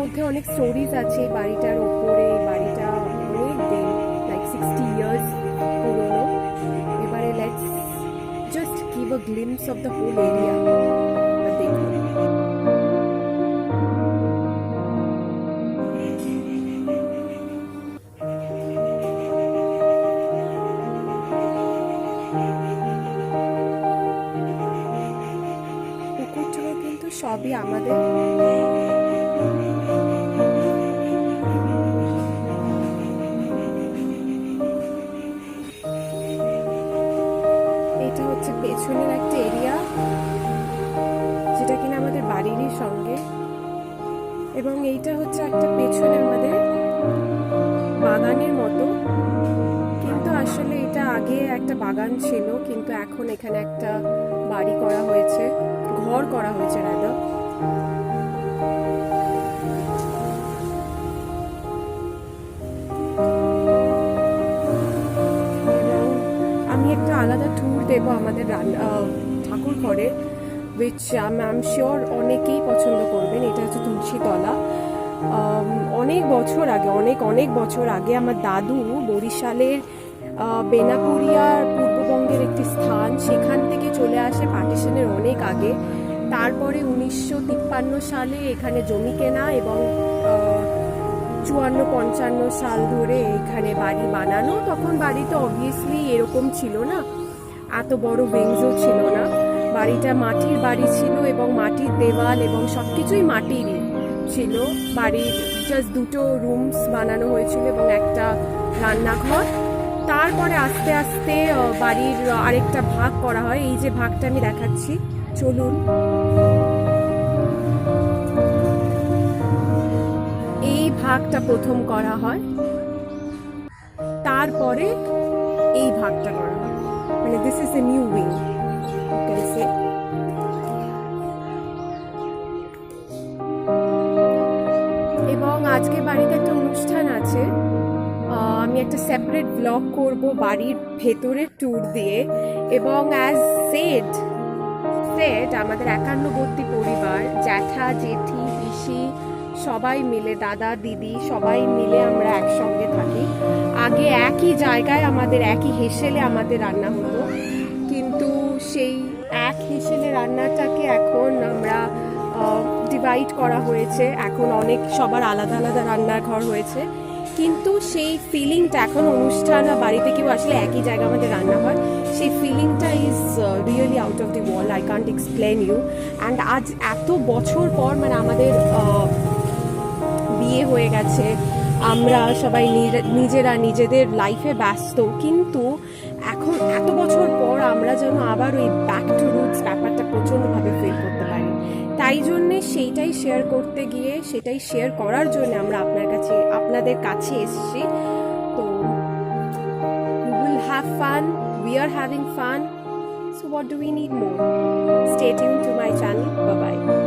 মধ্যে অনেক স্টোরিজ আছে এই বাড়িটার ওপরে। বাড়িটা অনেক দিন, লাইক 60 ইয়ার্স পুরনো। এবারে let's just give a glimpse of the whole area. দেখুন, পুকুরটুকু কিন্তু সবই আমাদের। এটা হচ্ছে পেছনের একটা এরিয়া, যেটা কিনা আমাদের বাড়িরই সঙ্গে। এবং এইটা হচ্ছে একটা পেছনে আমাদের বাগানের মতো, কিন্তু আসলে এটা আগে একটা বাগান ছিল, কিন্তু এখন এখানে একটা বাড়ি করা হয়েছে, ঘর করা হয়েছে রাদা। এবং আমি একটা আলাদা ট্যুর দেবো আমাদের ঠাকুর ঘরে, উইচ আই এম শিওর অনেকেই পছন্দ করবেন। এটা হচ্ছে তুলসীতলা। অনেক বছর আগে, অনেক বছর আগে আমার দাদু বরিশালের বেনাপুরিয়ার পূর্ববঙ্গের একটি স্থান, সেখান থেকে চলে আসে পার্টিশনের অনেক আগে। তারপরে 1953 সালে এখানে জমি কেনা এবং 54-55 সাল ধরে এখানে বাড়ি বানানো। তখন বাড়িতে অবভিয়াসলি এরকম ছিল না, এত বড় উইংসও ছিল না। বাড়িটা মাটির বাড়ি ছিল এবং মাটির দেওয়াল এবং সব কিছুই মাটিরই ছিল। বাড়ির জাস্ট দুটো রুমস বানানো হয়েছিল এবং একটা রান্নাঘর। তারপরে আস্তে আস্তে বাড়ির আরেকটা ভাগ করা হয়। এই যে ভাগটা আমি দেখাচ্ছি, চলুন। এই ভাগটা প্রথম করা হয়, তারপরে এই ভাগটা করা হয়। মানে this is a new wing, এবং আজকে বাড়িতে একটা অনুষ্ঠান আছে। আমি একটা সেপারেট ব্লগ করব বাড়ির ভেতরের ট্যুর দিয়ে। এবং অ্যাজ সেড আমাদের 51 পরিবার, জ্যাঠা জেঠি পিসি সবাই মিলে, দাদা দিদি সবাই মিলে আমরা একসঙ্গে থাকি। আগে একই জায়গায় আমাদের, একই হেসেলে আমাদের রান্না হতো, কিন্তু সেই এক হেসেলে রান্নাটাকে এখন আমরা ডিভাইড করা হয়েছে। এখন অনেক সবার আলাদা আলাদা রান্নার ঘর হয়েছে, কিন্তু সেই ফিলিংটা এখন অনুষ্ঠান বা বাড়িতে কেউ আসলে একই জায়গা আমাদের রান্না হয়, সেই ফিলিংটা is really out of the world. I can't explain you. And আজ এত বছর পর, মানে আমাদের বিয়ে হয়ে গেছে, আমরা সবাই নিজেরা নিজেদের লাইফে ব্যস্ত, কিন্তু এখন এত বছর পর আমরা যেন আবার ওই ব্যাক টু রুটস ব্যাপারটা প্রচণ্ডভাবে ফিল করতে পারি। তাই জন্যে সেইটাই শেয়ার করতে গিয়ে, সেটাই শেয়ার করার জন্য আমরা আপনাদের কাছে এসেছি। তো we will have fun, we are having fun, so what do we need more? Stay tuned to my channel. Bye bye.